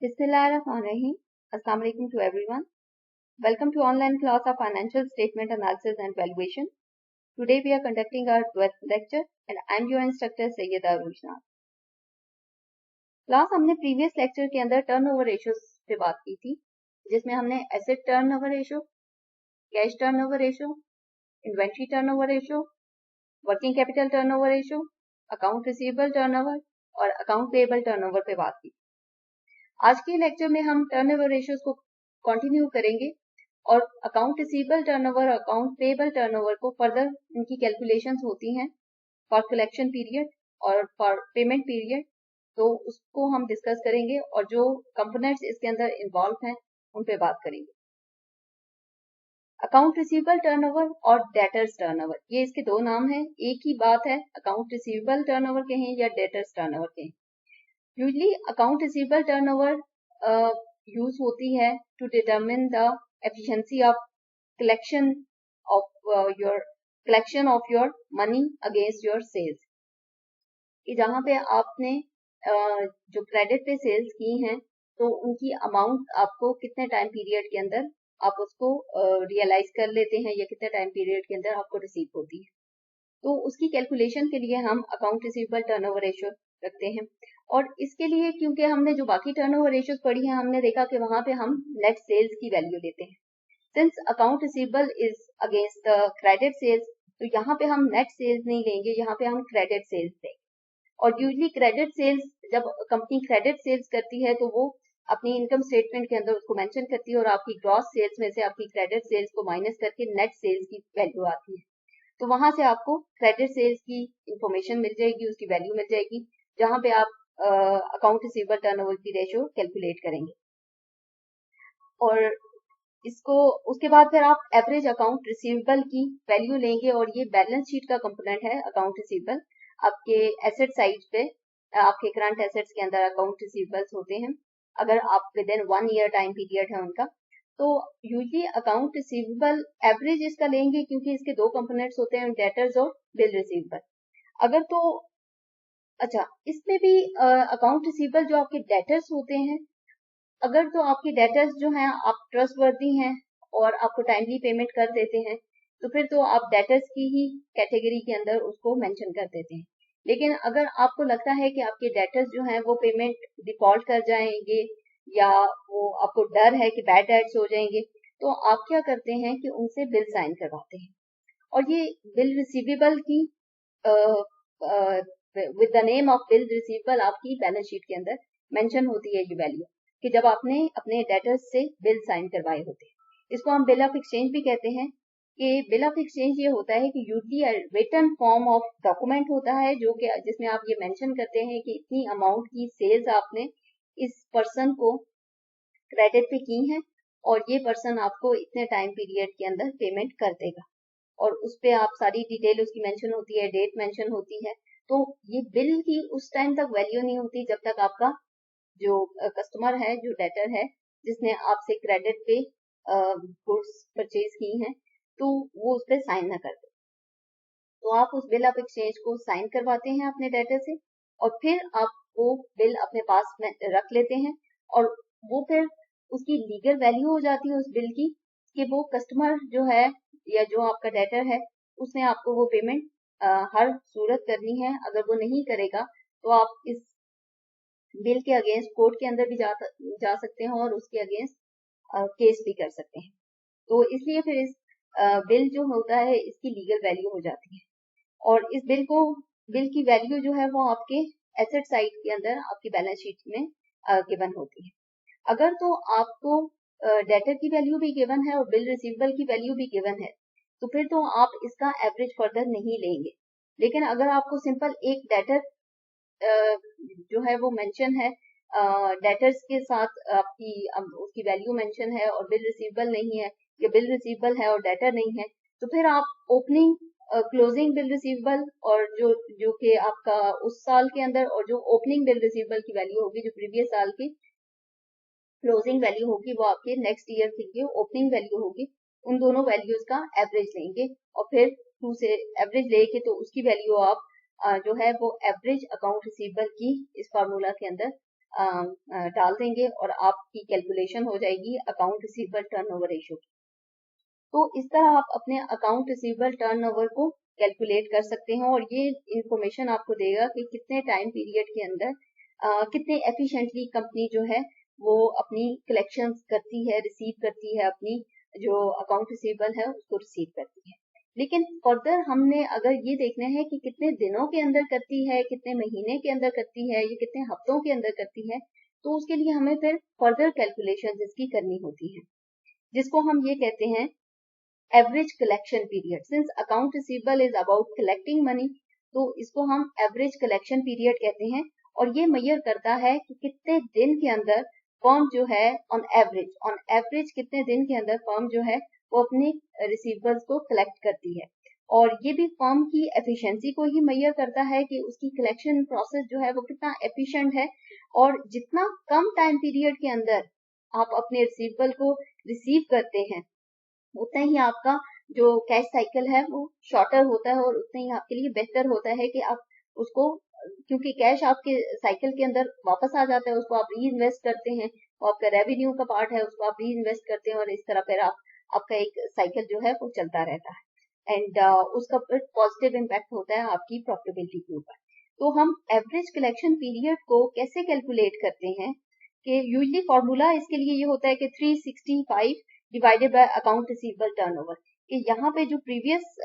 Bismillahirrahmanirrahim. Assalamu alaikum to everyone. Welcome to online class of Financial Statement Analysis and Valuation. Today we are conducting our 12th lecture and I am your instructor Sayyida Arujna. Class हमने previous lecture के अंदर turnover ratios पे बात की थी, जिसमें हमने asset turnover ratio, cash turnover ratio, inventory turnover ratio, working capital turnover ratio, account receivable turnover और अकाउंट पेएबल टर्नओवर पे बात की। आज के लेक्चर में हम टर्नओवर रेशियोज को कंटिन्यू करेंगे और अकाउंट रिसीवेबल टर्नओवर और अकाउंट पेएबल टर्नओवर को फर्दर उनकी कैलकुलेशंस होती हैं फॉर कलेक्शन पीरियड और फॉर पेमेंट पीरियड, तो उसको हम डिस्कस करेंगे और जो कंपोनेंट्स इसके अंदर इन्वॉल्व हैं उन पे बात करेंगे। अकाउंट रिसीवेबल टर्नओवर और डेटर्स टर्नओवर, ये इसके दो नाम हैं, एक ही बात है, अकाउंट रिसीवेबल टर्नओवर कहें या डेटर्स टर्नओवर कहें। Usually account receivable turnover use होती है to determine the efficiency of collection of your money against your sales, कि जहां पे आपने जो क्रेडिट पे सेल्स की हैं तो उनकी अमाउंट आपको कितने टाइम पीरियड के अंदर आप उसको रियलाइज कर लेते हैं या कितने टाइम पीरियड के अंदर आपको रिसीव होती है, तो उसकी कैलकुलेशन के लिए हम अकाउंट रिसीवेबल टर्नओवर रेशियो रखते हैं। और इसके लिए क्योंकि हमने जो बाकी टर्नओवर रेशियोज पढ़ी हैं, हमने देखा कि वहां पे हम नेट सेल्स की वैल्यू लेते हैं। Since account receivable is against the credit sales, तो यहाँ पे हम नेट सेल्स नहीं लेंगे, यहाँ पे हम क्रेडिट सेल्स लेंगे। और यूजली क्रेडिट सेल्स, जब कंपनी क्रेडिट सेल्स करती है तो वो अपनी इनकम स्टेटमेंट के अंदर उसको मेंशन करती है और आपकी ग्रॉस सेल्स में से आपकी क्रेडिट सेल्स को माइनस करके नेट सेल्स की वैल्यू आती है, तो वहां से आपको क्रेडिट सेल्स की इंफॉर्मेशन मिल जाएगी, उसकी वैल्यू मिल जाएगी, जहां पे आप अकाउंट रिसीवेबल टर्नओवर की रेशियो कैलकुलेट करेंगे। और इसको उसके बाद फिर आप एवरेज अकाउंट रिसीवेबल की वैल्यू लेंगे और ये बैलेंस शीट का कंपोनेंट है। अकाउंट रिसीवेबल आपके एसेट साइड पे, आपके करंट एसेट्स के अंदर अकाउंट रिसीवेबल्स होते हैं, अगर आप with in 1 year time period है उनका, तो यूजली अकाउंट रिसीवेबल एवरेज इसका लेंगे क्योंकि इसके दो कंपोनेंट्स होते हैं, डेटर्स और बिल रिसीवेबल। अगर तो अच्छा, इसमें भी अकाउंट रिसीवेबल जो आपके डेटर्स होते हैं, अगर तो आपके डेटर्स जो हैं आप ट्रस्टवर्दी हैं और आपको टाइमली पेमेंट कर देते हैं, तो फिर तो आप डेटर्स की ही कैटेगरी के अंदर उसको मेंशन कर देते हैं। लेकिन अगर आपको लगता है कि आपके डेटर्स जो हैं वो पेमेंट डिफॉल्ट कर जाएंगे या वो आपको डर है कि बैड डेट्स हो जाएंगे, तो आप क्या करते हैं कि उनसे बिल साइन करवाते हैं। और ये बिल रिसीवेबल की with the name of bill receivable आपकी बैलेंस शीट के अंदर मेंशन होती है ये वैल्यू, कि जब आपने अपने डेटर्स से बिल साइन करवाए होते हैं। इसको हम बिल ऑफ एक्सचेंज भी कहते हैं, कि बिल ऑफ एक्सचेंज ये होता है कि usually written form of document होता है जो कि जिसमें आप ये मेंशन करते हैं कि इतनी अमाउंट की सेल्स आपने इस पर्सन को क्रेडिट पे की हैं और ये पर्सन आपको इतने टाइम पीरियड के अंदर पेमेंट कर देगा, और उस पे आप सारी डिटेल उसकी मेंशन होती है, डेट मेंशन होती है। तो ये बिल की उस टाइम तक वैल्यू नहीं होती जब तक आपका जो कस्टमर है, जो डेटर है, जिसने आपसे क्रेडिट पे गुड्स परचेज की हैं, तो वो उस पर साइन ना कर दे। तो आप उस बिल ऑफ एक्सचेंज को साइन करवाते हैं अपने डेटर से और फिर आप वो बिल अपने पास में रख लेते हैं और वो फिर उसकी लीगल वैल्यू हो जाती है उस बिल की, कि वो कस्टमर जो है या जो आपका डेटर है उसने आपको वो पेमेंट हर सूरत करनी है। अगर वो नहीं करेगा तो आप इस बिल के अगेंस्ट कोर्ट के अंदर भी जा सकते हैं और उसके अगेंस्ट केस भी कर सकते हैं। तो इसलिए फिर इस बिल जो होता है इसकी लीगल वैल्यू हो जाती है और इस बिल की वैल्यू जो है वो आपके एसेट साइड के अंदर आपकी बैलेंस शीट में गिवन होती है। अगर तो आपको डेटर की वैल्यू भी गिवन है और बिल रिसीवेबल की वैल्यू भी गिवन है, तो फिर तो आप इसका एवरेज फर्दर नहीं लेंगे। लेकिन अगर आपको सिंपल एक डेटर जो है वो मेंशन है, डेटर्स के साथ आपकी उसकी वैल्यू मेंशन है और बिल रिसीवेबल नहीं है, या बिल रिसीवेबल है और डेटर नहीं है, तो फिर आप ओपनिंग क्लोजिंग बिल रिसीवेबल और जो कि आपका उस साल के अंदर और जो ओपनिंग बिल रिसीवेबल की वैल्यू होगी, जो प्रीवियस साल की क्लोजिंग वैल्यू होगी, वो आपके नेक्स्ट ईयर की ओपनिंग वैल्यू होगी, उन दोनों वैल्यूज का एवरेज लेंगे और फिर 2 से एवरेज लेके तो उसकी वैल्यू आप जो है वो एवरेज अकाउंट रिसीवेबल की इस फार्मूला के अंदर डाल देंगे और आपकी कैलकुलेशन हो जाएगी अकाउंट रिसीवेबल टर्नओवर रेशियो की। तो इस तरह आप अपने अकाउंट रिसीवेबल टर्नओवर को कैलकुलेट कर सकते हैं और ये इंफॉर्मेशन आपको देगा कि कितने टाइम पीरियड के अंदर कितने एफिशिएंटली कंपनी जो है वो अपनी कलेक्शंस करती है, रिसीव करती है, अपनी जो अकाउंट रिसीवेबल है उसको रिसीव करती है। लेकिन फर्दर हमने अगर ये देखना है कि कितने दिनों के अंदर करती है, कितने महीने के अंदर करती है, या कितने हफ्तों के अंदर करती है, तो उसके लिए हमें फिर फर्दर कैलकुलेशन इसकी करनी होती है, जिसको हम ये कहते हैं average collection period. Since account receivable is about collecting money, तो इसको हम एवरेज कलेक्शन पीरियड कहते हैं और ये मेजर करता है कि कितने दिन के अंदर फर्म जो है ऑन एवरेज कितने दिन के अंदर फर्म जो है वो अपने रिसीवेबल्स को कलेक्ट करती है। और ये भी फर्म की एफिशिएंसी को ही मेजर करता है कि उसकी कलेक्शन प्रोसेस जो है वो कितना एफिशिएंट है, और जितना कम टाइम पीरियड के अंदर आप अपने रिसीवेबल को रिसीव करते हैं उतना ही आपका जो कैश साइकिल है वो शॉर्टर होता है और उतना ही आपके लिए बेहतर होता है कि आप उसको, क्योंकि कैश आपके साइकिल के अंदर वापस आ जाता है, उसको आप री इन्वेस्ट करते हैं, वो आपका रेवेन्यू का पार्ट है, उसको आप री इन्वेस्ट करते हैं और इस तरह फिर आपका एक साइकिल जो है वो चलता रहता है एंड उसका फिर पॉजिटिव इम्पैक्ट होता है आपकी प्रॉफिटेबिलिटी के ऊपर। तो हम एवरेज कलेक्शन पीरियड को कैसे कैलकुलेट करते हैं कि यूजली फॉर्मूला इसके लिए ये होता है कि 365 divided by account receivable turnover, कि यहाँ पे जो प्रीवियस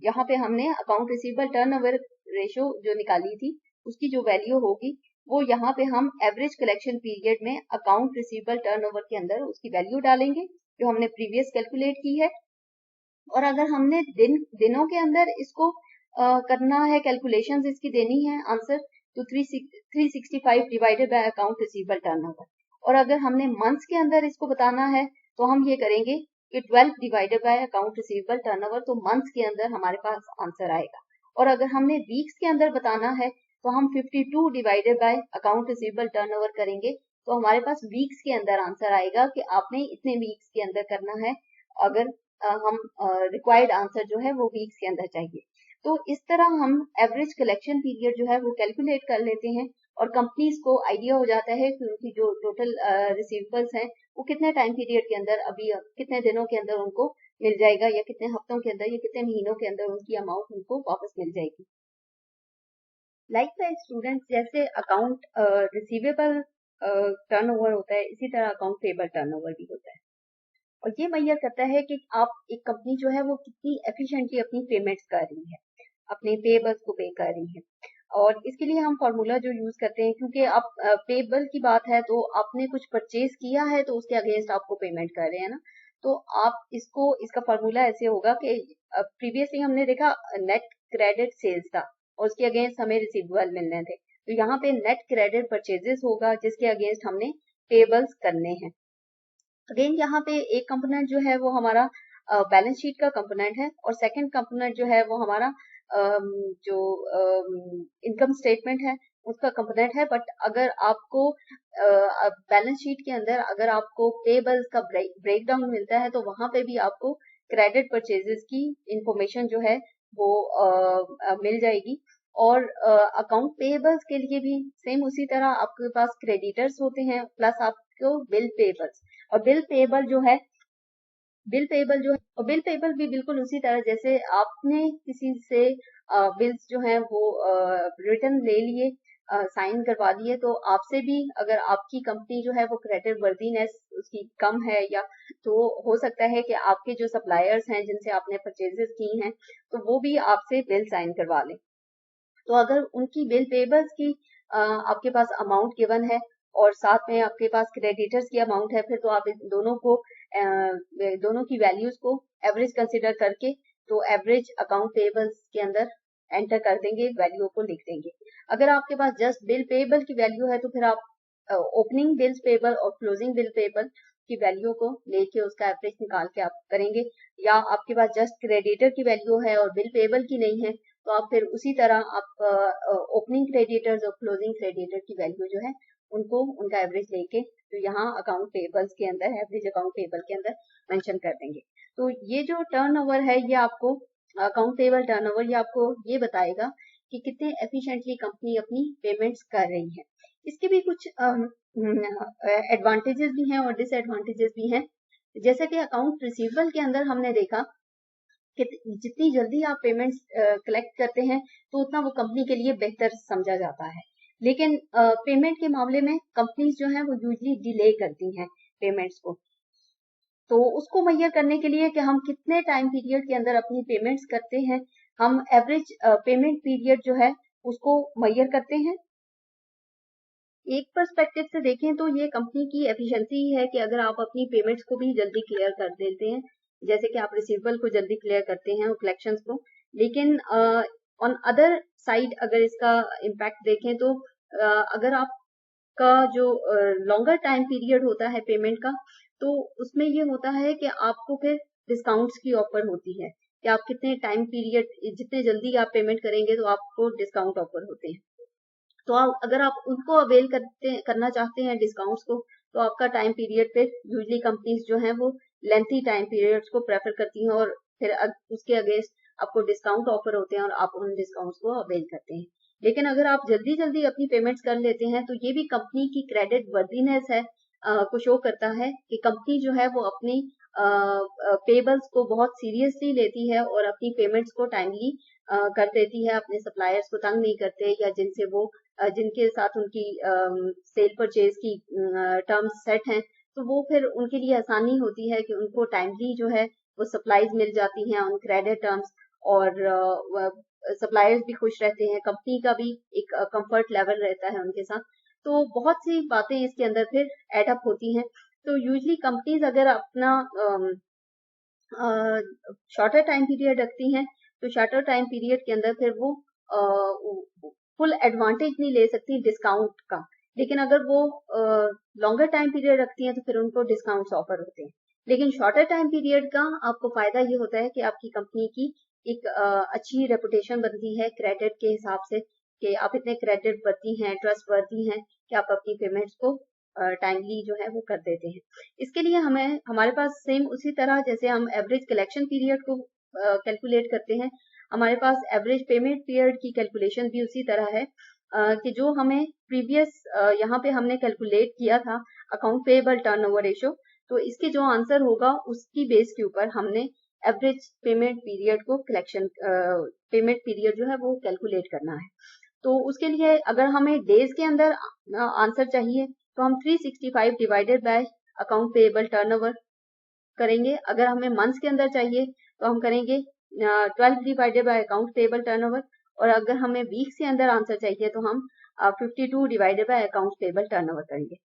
यहाँ पे हमने अकाउंट रिसीवेबल टर्नओवर रेशियो जो निकाली थी उसकी जो वैल्यू होगी वो यहाँ पे हम एवरेज कलेक्शन पीरियड में अकाउंट रिसीवेबल टर्नओवर के अंदर उसकी वैल्यू डालेंगे जो हमने प्रीवियस कैलकुलेट की है। और अगर हमने दिनों के अंदर इसको करना है, कैलकुलेशंस इसकी देनी है आंसर, तो 365 divided by account receivable turnover. और अगर हमने मंथ्स के अंदर इसको बताना है तो हम ये करेंगे कि 12 divided by account receivable turnover, तो मंथ्स के अंदर हमारे पास आंसर आएगा। और अगर हमने वीक्स के अंदर बताना है तो हम 52 divided by account receivable turnover करेंगे, तो हमारे पास वीक्स के अंदर आंसर आएगा कि आपने इतने वीक्स के अंदर करना है। अगर हम रिक्वायर्ड आंसर जो है वो वीक्स के अंदर चाहिए। तो इस तरह हम एवरेज कलेक्शन पीरियड जो है वो कैलकुलेट कर लेते हैं और कंपनीज को आइडिया हो जाता है कि उनकी जो टोटल रिसीवेबल्स हैं वो कितने टाइम पीरियड के अंदर, अभी कितने दिनों के अंदर उनको मिल जाएगा, या कितने हफ्तों के अंदर या कितने महीनों के अंदर उनकी अमाउंट उनको वापस मिल जाएगी। लाइक द स्टूडेंट्स, जैसे अकाउंट रिसीवेबल टर्नओवर होता है इसी तरह अकाउंट पेबल टर्नओवर भी होता है और ये मेजर करता है कि आप एक कंपनी जो है वो कितनी एफिशिएंटली अपनी पेमेंट्स कर रही है, अपने पेबल्स को पे कर रही है। और इसके लिए हम फॉर्मूला जो यूज करते हैं, क्योंकि आप पेबल की बात है तो आपने कुछ परचेज किया है तो उसके अगेंस्ट आपको पेमेंट कर रहे हैं ना, तो आप इसका फॉर्मूला ऐसे होगा कि प्रीवियसली हमने देखा नेट क्रेडिट सेल्स था और उसके अगेंस्ट हमें रिसीवेबल मिलने थे, तो यहाँ पे नेट क्रेडिट परचेजेस होगा जिसके अगेंस्ट हमने पेबल्स करने हैं। अगेन यहाँ पे एक कंपोनेंट जो है वो हमारा बैलेंस शीट का कंपोनेंट है और सेकंड कंपोनेंट जो है वो हमारा जो इनकम स्टेटमेंट है उसका कंपोनेंट है। बट अगर आपको बैलेंस शीट के अंदर अगर आपको पेबल्स का ब्रेक डाउन मिलता है तो वहां पे भी आपको क्रेडिट परचेजेस की इंफॉर्मेशन जो है वो मिल जाएगी। और अकाउंट पेबल्स के लिए भी सेम उसी तरह आपके पास क्रेडिटर्स होते हैं प्लस आपको बिल पेबल्स, और बिल पेबल जो है और बिल पेबल भी बिल्कुल उसी तरह जैसे आपने किसी से बिल्स जो है वो रिटर्न ले लिए, साइन करवा दिए, तो आपसे भी अगर आपकी कंपनी जो है वो क्रेडिट वर्दीनेस उसकी कम है या तो हो सकता है कि आपके जो सप्लायर्स हैं जिनसे आपने परचेजेस की हैं तो वो भी आपसे बिल साइन करवा लें। तो अगर उनकी बिल पेबल्स की आपके पास अमाउंट गिवन है और साथ में आपके पास क्रेडिटर्स की अमाउंट है, फिर तो आप दोनों की वैल्यूज को एवरेज कंसिडर करके तो एवरेज अकाउंट पेबल्स के अंदर एंटर कर देंगे, वैल्यू को लिख देंगे। अगर आपके पास जस्ट बिल पेबल की वैल्यू है तो फिर आप ओपनिंग बिल्स पेबल और क्लोजिंग बिल पेबल की वैल्यू को लेके उसका एवरेज निकाल के आप करेंगे, या आपके पास जस्ट क्रेडिटर की वैल्यू है और बिल पेबल की नहीं है तो आप फिर उसी तरह आप ओपनिंग क्रेडिटर्स और क्लोजिंग क्रेडिटर की वैल्यू जो है उनको उनका एवरेज लेके तो यहाँ अकाउंट पेबल्स के अंदर एवरेज अकाउंट पेबल के अंदर मेंशन कर देंगे। तो ये जो टर्नओवर है ये आपको अकाउंट पेबल टर्नओवर ये आपको ये बताएगा कि कितने एफिशिएंटली कंपनी अपनी पेमेंट्स कर रही है। इसके भी कुछ एडवांटेजेस भी हैं और डिसएडवांटेजेस भी हैं। जैसा कि अकाउंट रिसीवेबल के अंदर हमने देखा कि जितनी जल्दी आप पेमेंट्स कलेक्ट करते हैं तो उतना वो कंपनी के लिए बेहतर समझा जाता है। लेकिन पेमेंट के मामले में कंपनीज जो हैं वो यूजली डिले करती हैं पेमेंट्स को। तो उसको मैयर करने के लिए कि हम कितने टाइम पीरियड के अंदर अपनी पेमेंट्स करते हैं, हम एवरेज पेमेंट पीरियड जो है उसको मैयर करते हैं। एक पर्सपेक्टिव से देखें तो ये कंपनी की एफिशिएंसी है कि अगर आप अपनी पेमेंट्स को भी जल्दी क्लियर कर देते हैं, जैसे कि आप रिसीवेबल को जल्दी क्लियर करते हैं और कलेक्शंस को। लेकिन ऑन अदर साइड अगर इसका इम्पैक्ट देखें तो अगर आपका जो लॉन्गर टाइम पीरियड होता है पेमेंट का, तो उसमें ये होता है कि आपको फिर डिस्काउंट्स की ऑफर होती है कि आप कितने टाइम पीरियड, जितने जल्दी आप पेमेंट करेंगे तो आपको डिस्काउंट ऑफर होते हैं। तो अगर आप उनको अवेल करना चाहते हैं डिस्काउंट्स को, तो आपका टाइम पीरियड पे यूजली कंपनीज जो हैं वो लेंथी टाइम पीरियड्स को प्रेफर करती हैं और फिर उसके अगेंस्ट आपको डिस्काउंट ऑफर होते हैं और आप उन डिस्काउंट्स को अवेल करते हैं। लेकिन अगर आप जल्दी जल्दी अपनी पेमेंट्स कर लेते हैं तो ये भी कंपनी की क्रेडिट वर्दीनेस है को शो करता है कि कंपनी जो है वो अपनी पेबल्स को बहुत सीरियसली लेती है और अपनी पेमेंट्स को टाइमली कर देती है, अपने सप्लायर्स को तंग नहीं करते, या जिनसे वो जिनके साथ उनकी सेल परचेज की टर्म्स सेट हैं, तो वो फिर उनके लिए आसानी होती है कि उनको टाइमली जो है वो सप्लाईज मिल जाती हैं ऑन क्रेडिट टर्म्स, और सप्लायर्स भी खुश रहते हैं, कंपनी का भी एक कंफर्ट लेवल रहता है उनके साथ। तो बहुत सी बातें इसके अंदर फिर एड अप होती हैं। तो यूजली कंपनीज अगर अपना शॉर्टर टाइम पीरियड रखती हैं तो शॉर्टर टाइम पीरियड के अंदर फिर वो फुल एडवांटेज नहीं ले सकती डिस्काउंट का। लेकिन अगर वो लॉन्गर टाइम पीरियड रखती हैं तो फिर उनको डिस्काउंट्स ऑफर होते हैं। लेकिन शॉर्टर टाइम पीरियड का आपको फायदा ये होता है कि आपकी कंपनी की एक अच्छी रेपुटेशन बनती है क्रेडिट के हिसाब से, कि आप इतने क्रेडिट वर्दी हैं, ट्रस्ट वर्दी हैं कि आप अपनी पेमेंट्स को टाइमली जो है वो कर देते हैं। इसके लिए हमारे पास सेम उसी तरह जैसे हम एवरेज कलेक्शन पीरियड को कैलकुलेट करते हैं, हमारे पास एवरेज पेमेंट पीरियड की कैलकुलेशन भी उसी तरह है कि जो हमें प्रीवियस यहाँ पे हमने कैलकुलेट किया था अकाउंट पेएबल टर्नओवर रेशो, तो इसके जो आंसर होगा उसकी बेस के ऊपर हमने एवरेज पेमेंट पीरियड को पेमेंट पीरियड जो है वो कैलकुलेट करना है। तो उसके लिए अगर हमें डेज के अंदर आंसर चाहिए तो हम 365 divided by account payable turnover करेंगे। अगर हमें मंथ्स के अंदर चाहिए तो हम करेंगे 12 divided by account payable turnover, और अगर हमें वीक्स के अंदर आंसर चाहिए तो हम 52 divided by account payable turnover करेंगे।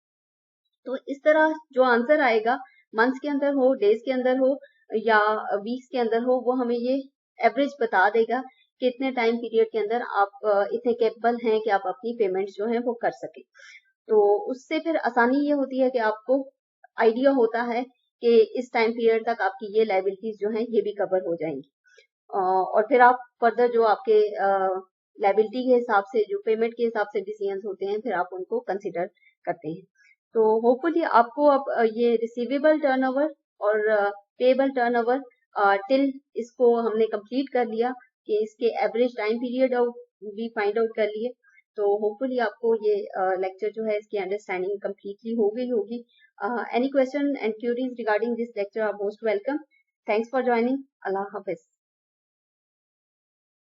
तो इस तरह जो आंसर आएगा, मंथ्स के अंदर हो, डेज के अंदर हो या वीक्स के अंदर हो, वो हमें ये एवरेज बता देगा कि इतने टाइम पीरियड के अंदर आप इतने कैपेबल हैं कि आप अपनी पेमेंट्स जो है वो कर सके। तो उससे फिर आसानी ये होती है कि आपको आइडिया होता है कि इस टाइम पीरियड तक आपकी ये लाइबिलिटीज जो हैं ये भी कवर हो जाएंगी, और फिर आप फर्दर जो आपके लाइबिलिटी के हिसाब से, जो पेमेंट के हिसाब से डिसीजंस होते हैं, फिर आप उनको कंसिडर करते हैं। तो होपफुली आपको अब ये रिसीवेबल टर्नओवर और पेएबल टर्नओवर टिल इसको हमने कंप्लीट कर लिया कि इसके एवरेज टाइम पीरियड भी फाइंड आउट कर लिए। तो होपफुली आपको ये लेक्चर जो है इसकी अंडरस्टैंडिंग कंप्लीटली हो गई होगी। Any question and queries regarding this lecture are most welcome. Thanks for joining. अल्लाह हाफिज।